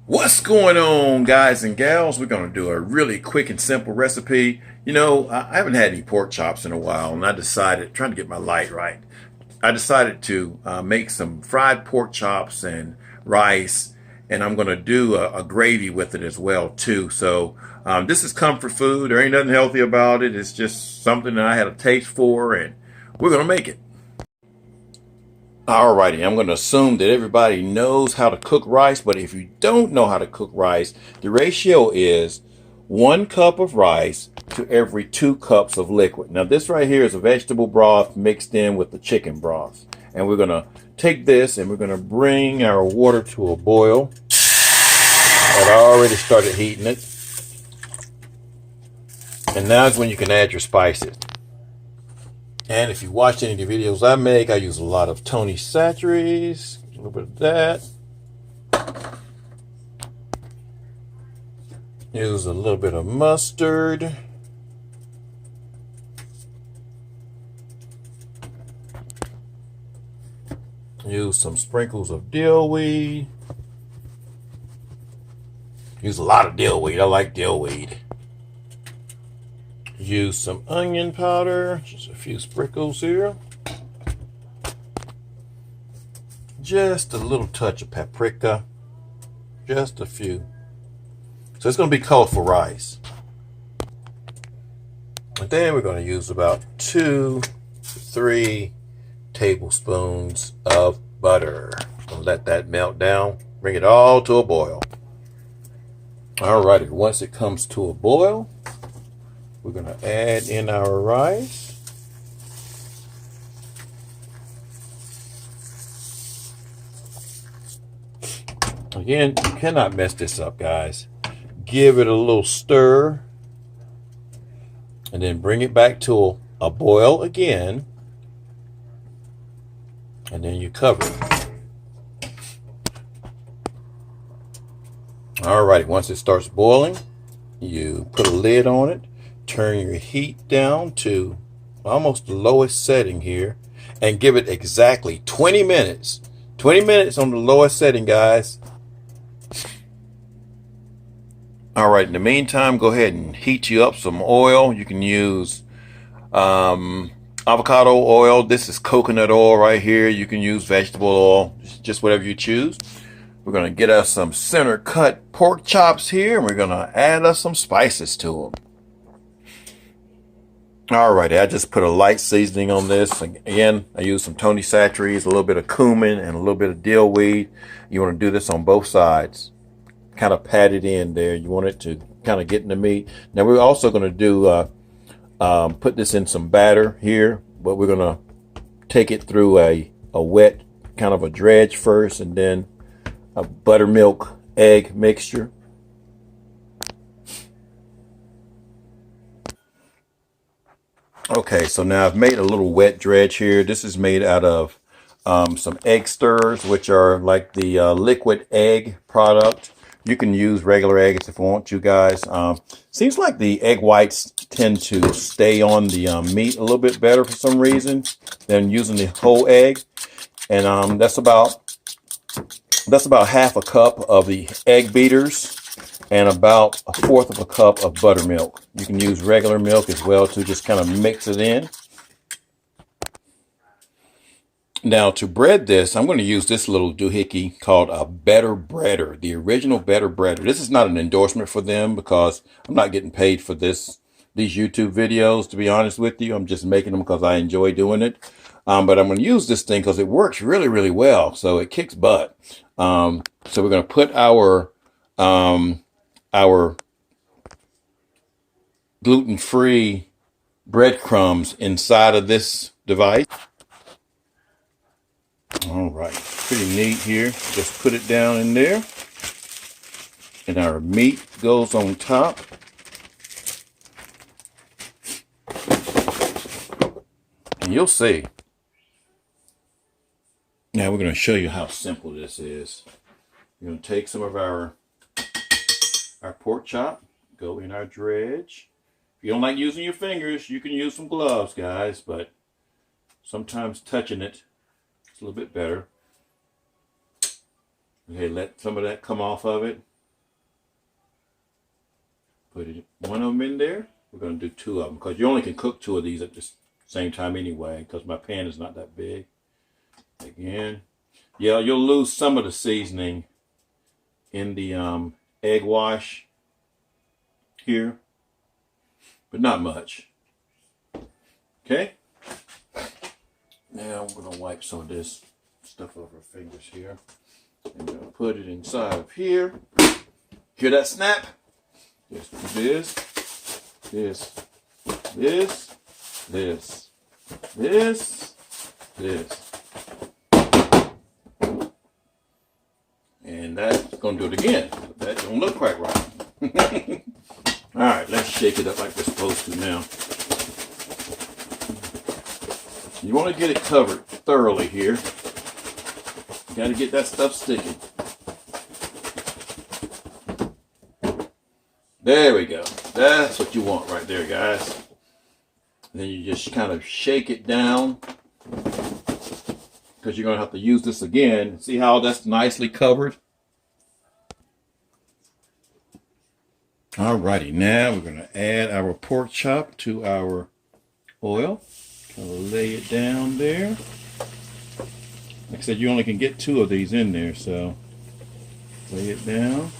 What's going on, guys and gals? We're going to do a really quick and simple recipe. I haven't had any pork chops in a while, and I decided, trying to get my light right, I decided to make some fried pork chops and rice, and I'm going to do a gravy with it as well, too. So this is comfort food. There ain't nothing healthy about it. It's just something that I had a taste for, and we're going to make it. Alrighty, I'm going to assume that everybody knows how to cook rice, but if you don't know how to cook rice, the ratio is 1 cup of rice to every 2 cups of liquid. Now this right here is a vegetable broth mixed in with the chicken broth. And we're going to take this and we're going to bring our water to a boil. I've already started heating it. And now is when you can add your spices. And if you watch any of the videos I make, I use a lot of Tony Chachere's, a little bit of that. Use a little bit of mustard. Use some sprinkles of dill weed. Use a lot of dill weed. I like dill weed. Use some onion powder, just a few sprinkles here. Just a little touch of paprika, just a few. So it's going to be colorful rice. And then we're going to use about 2 to 3 tablespoons of butter. Gonna let that melt down, bring it all to a boil. Alrighty, once it comes to a boil, we're going to add in our rice. Again, you cannot mess this up, guys. Give it a little stir. And then bring it back to a boil again. And then you cover it. Alright, once it starts boiling, you put a lid on it. Turn your heat down to almost the lowest setting here and give it exactly 20 minutes. 20 minutes on the lowest setting, guys. All right, in the meantime, go ahead and heat you up some oil. You can use avocado oil. This is coconut oil right here. You can use vegetable oil, just whatever you choose. We're going to get us some center cut pork chops here, and we're going to add us some spices to them. Alrighty, I just put a light seasoning on this. Again, I use some Tony Chachere's, a little bit of cumin, and a little bit of dill weed. You want to do this on both sides. Kind of pat it in there. You want it to kind of get in the meat. Now we're also going to do, put this in some batter here, but we're going to take it through a wet kind of a dredge first, and then a buttermilk egg mixture. Okay, so now I've made a little wet dredge here. This is made out of some egg stirrers, which are like the liquid egg product. You can use regular eggs if you want to, guys. Seems like the egg whites tend to stay on the meat a little bit better for some reason than using the whole egg. And that's about half a cup of the egg beaters and about 1/4 of a cup of buttermilk. You can use regular milk as well to just kind of mix it in. Now to bread this, I'm going to use this little doohickey called a Better Breader, the original Better Breader. This is not an endorsement for them because I'm not getting paid for these YouTube videos, to be honest with you. I'm just making them because I enjoy doing it. But I'm going to use this thing because it works really, really well. So it kicks butt. So we're going to put our gluten-free breadcrumbs inside of this device. All right, pretty neat here. Just put it down in there. And our meat goes on top. And you'll see. Now we're going to show you how simple this is. We're going to take some of our pork chop, go in our dredge. If you don't like using your fingers, you can use some gloves, guys, but sometimes touching it is a little bit better. Okay, let some of that come off of it. Put one of them in there. We're going to do two of them because you only can cook two of these at the same time anyway because my pan is not that big. Again, yeah, you'll lose some of the seasoning in the egg wash here, but not much. Okay. Now I'm going to wipe some of this stuff off our fingers here. And we're going to put it inside of here. Hear that snap? Just this, this, this, this, this, this. And that's going to do it again. That don't look quite right. All right, let's shake it up like we're supposed to now. You want to get it covered thoroughly here. You got to get that stuff sticking. There we go. That's what you want right there, guys. And then you just kind of shake it down because you're going to have to use this again. See how that's nicely covered? Alrighty, now we're going to add our pork chop to our oil. Kind of lay it down there. Like I said, you only can get two of these in there, so lay it down.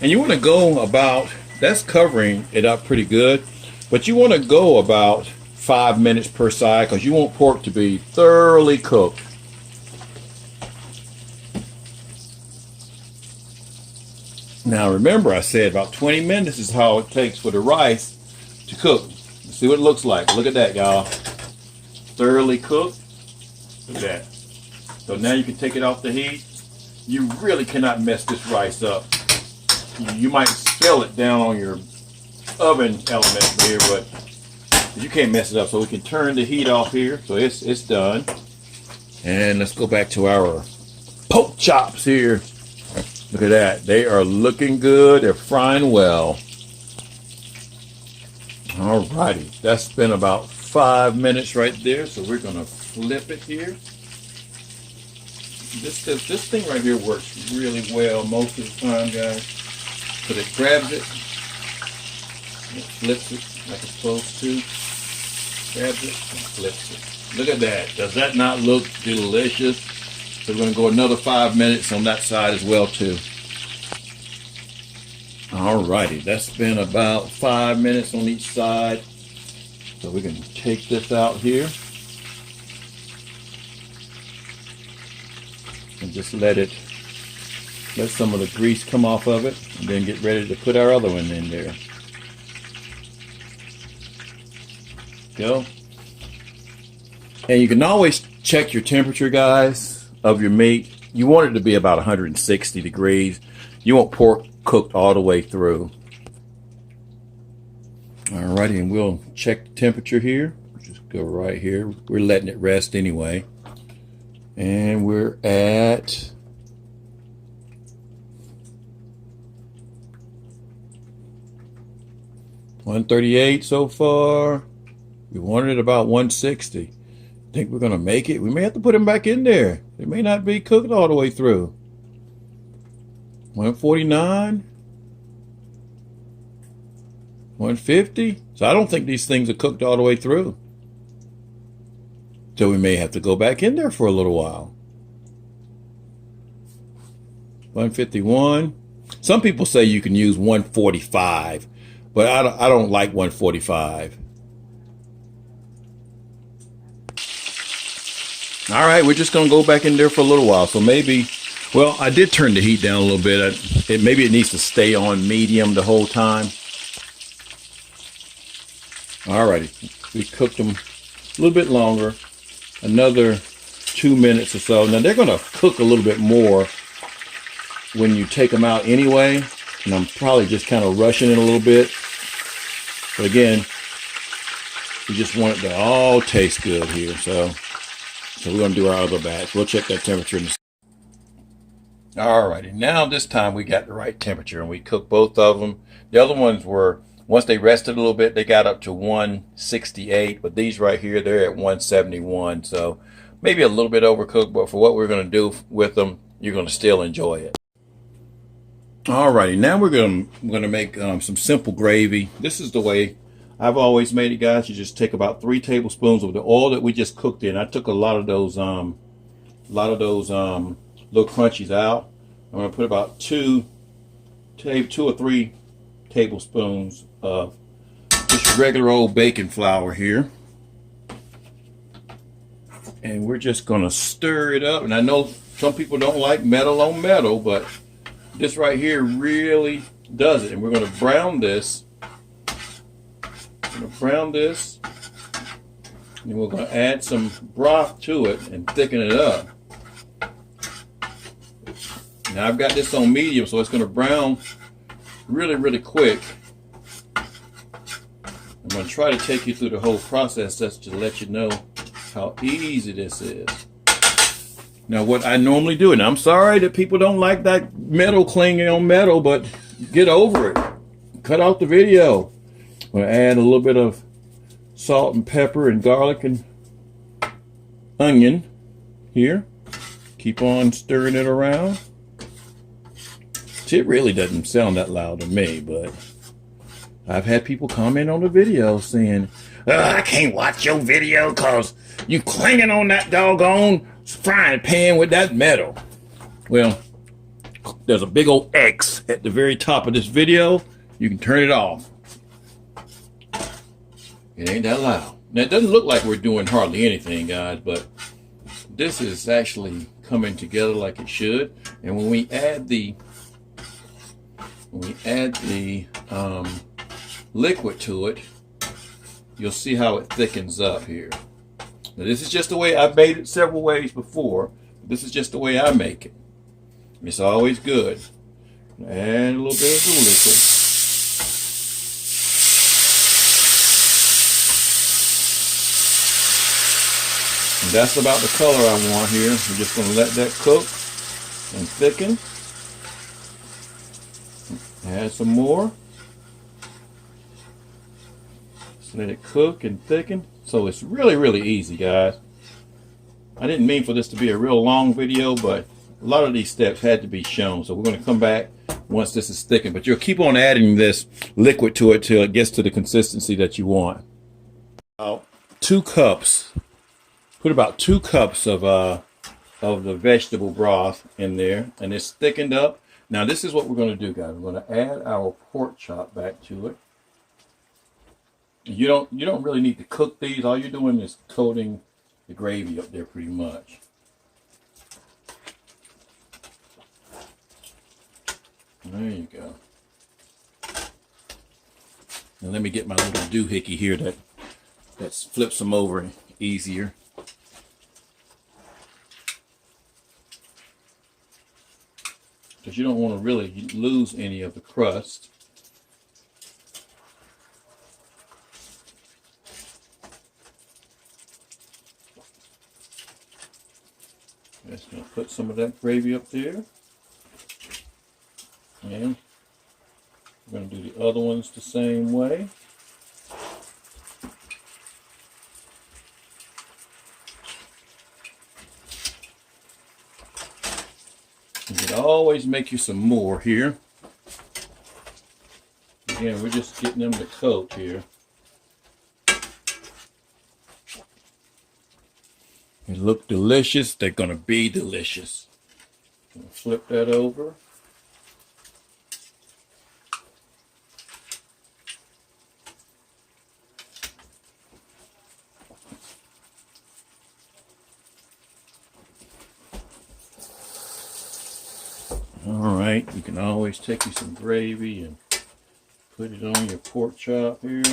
And you want to go about, that's covering it up pretty good, but you want to go about 5 minutes per side because you want pork to be thoroughly cooked. Now remember, I said about 20 minutes is how it takes for the rice to cook. Let's see what it looks like. Look at that, y'all. Thoroughly cooked. Look at that. So now you can take it off the heat. You really cannot mess this rice up. You might spill it down on your oven element here, but you can't mess it up. So we can turn the heat off here. So it's done. And let's go back to our pork chops here. Look at that. They are looking good. They're frying well. Alrighty. That's been about 5 minutes right there. So we're going to flip it here. This thing right here works really well most of the time, guys. But it grabs it. It flips it like it's supposed to. Grabs it and flips it. Look at that. Does that not look delicious? So we're going to go another 5 minutes on that side as well too. Alrighty, that's been about 5 minutes on each side. So we're going to take this out here. And just let some of the grease come off of it. And then get ready to put our other one in there. Go. And you can always check your temperature, guys, of your meat. You want it to be about 160 degrees. You want pork cooked all the way through. Alrighty, and we'll check the temperature here. Just go right here. We're letting it rest anyway. And we're at 138 so far. We wanted about 160. Think we're going to make it? We may have to put them back in there. They may not be cooked all the way through. 149. 150. So I don't think these things are cooked all the way through. So we may have to go back in there for a little while. 151. Some people say you can use 145, but I don't like 145. All right, we're just going to go back in there for a little while. So maybe, well, I did turn the heat down a little bit. Maybe it needs to stay on medium the whole time. All righty, we cooked them a little bit longer, another 2 minutes or so. Now they're going to cook a little bit more when you take them out anyway. And I'm probably just kind of rushing it a little bit. But again, we just want it to all taste good here. So we're going to do our other batch. We'll check that temperature in a second. Alrighty, now this time we got the right temperature and we cooked both of them. The other ones were, once they rested a little bit, they got up to 168, but these right here, they're at 171. So maybe a little bit overcooked, but for what we're going to do with them, you're going to still enjoy it. Alrighty, now we're gonna make some simple gravy. This is the way I've always made it, guys. You just take about 3 tablespoons of the oil that we just cooked in. I took a lot of those little crunchies out. I'm gonna put about 2 or 3 tablespoons of just regular old baking flour here. And we're just gonna stir it up. And I know some people don't like metal on metal, but this right here really does it. And we're gonna brown this. And we're gonna add some broth to it and thicken it up. Now I've got this on medium, so it's gonna brown really, really quick. I'm gonna try to take you through the whole process just to let you know how easy this is. Now what I normally do, and I'm sorry that people don't like that metal clinging on metal, but get over it. Cut out the video. I'm gonna add a little bit of salt and pepper and garlic and onion here. Keep on stirring it around. It really doesn't sound that loud to me, but I've had people comment on the video saying, I can't watch your video because you clinging on that doggone frying pan with that metal. Well, there's a big old X at the very top of this video. You can turn it off. It ain't that loud. Now, it doesn't look like we're doing hardly anything, guys, but this is actually coming together like it should. And when we add the liquid to it, you'll see how it thickens up here. Now, this is just the way I've made it several ways before. This is just the way I make it. It's always good. Add a little bit of the liquid. And that's about the color I want here. We're just going to let that cook and thicken. Add some more. Just let it cook and thicken. So it's really, really easy, guys. I didn't mean for this to be a real long video, but a lot of these steps had to be shown. So we're going to come back once this is thickened. But you'll keep on adding this liquid to it till it gets to the consistency that you want. About 2 cups. Put about 2 cups of the vegetable broth in there, and it's thickened up. Now this is what we're going to do, guys. We're going to add our pork chop back to it. You don't really need to cook these. All you're doing is coating the gravy up there pretty much. There you go. Now let me get my little doohickey here that flips them over easier. Because you don't want to really lose any of the crust. Just going to put some of that gravy up there. And we're going to do the other ones the same way. You can always make you some more here. Again, we're just getting them to coat here. They look delicious. They're going to be delicious. Flip that over. All right, you can always take you some gravy and put it on your pork chop here.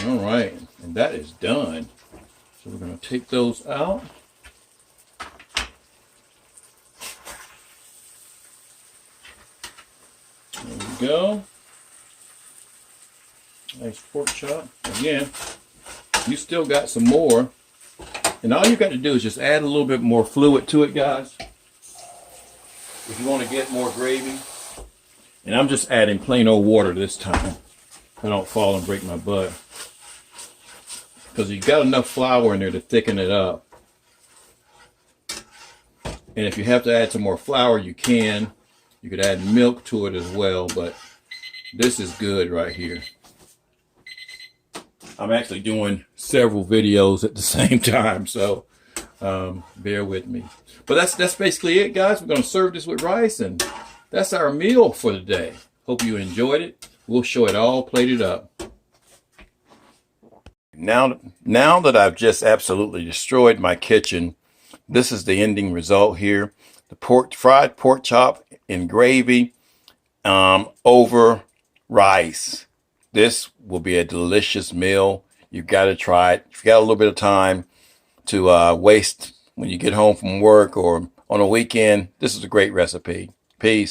All right, and that is done. So we're going to take those out. There we go. Nice pork chop. Again, you still got some more. And all you got to do is just add a little bit more fluid to it, guys. If you want to get more gravy. And I'm just adding plain old water this time. I don't fall and break my butt. Because you got enough flour in there to thicken it up. And if you have to add some more flour, you can. You could add milk to it as well, but this is good right here. I'm actually doing several videos at the same time, so bear with me. But that's basically it, guys. We're going to serve this with rice, and that's our meal for the day. Hope you enjoyed it. We'll show it all plated up. Now that I've just absolutely destroyed my kitchen, this is the ending result here. The fried pork chop in gravy over rice. This will be a delicious meal. You've got to try it. If you got a little bit of time to waste when you get home from work or on a weekend, this is a great recipe. Peace.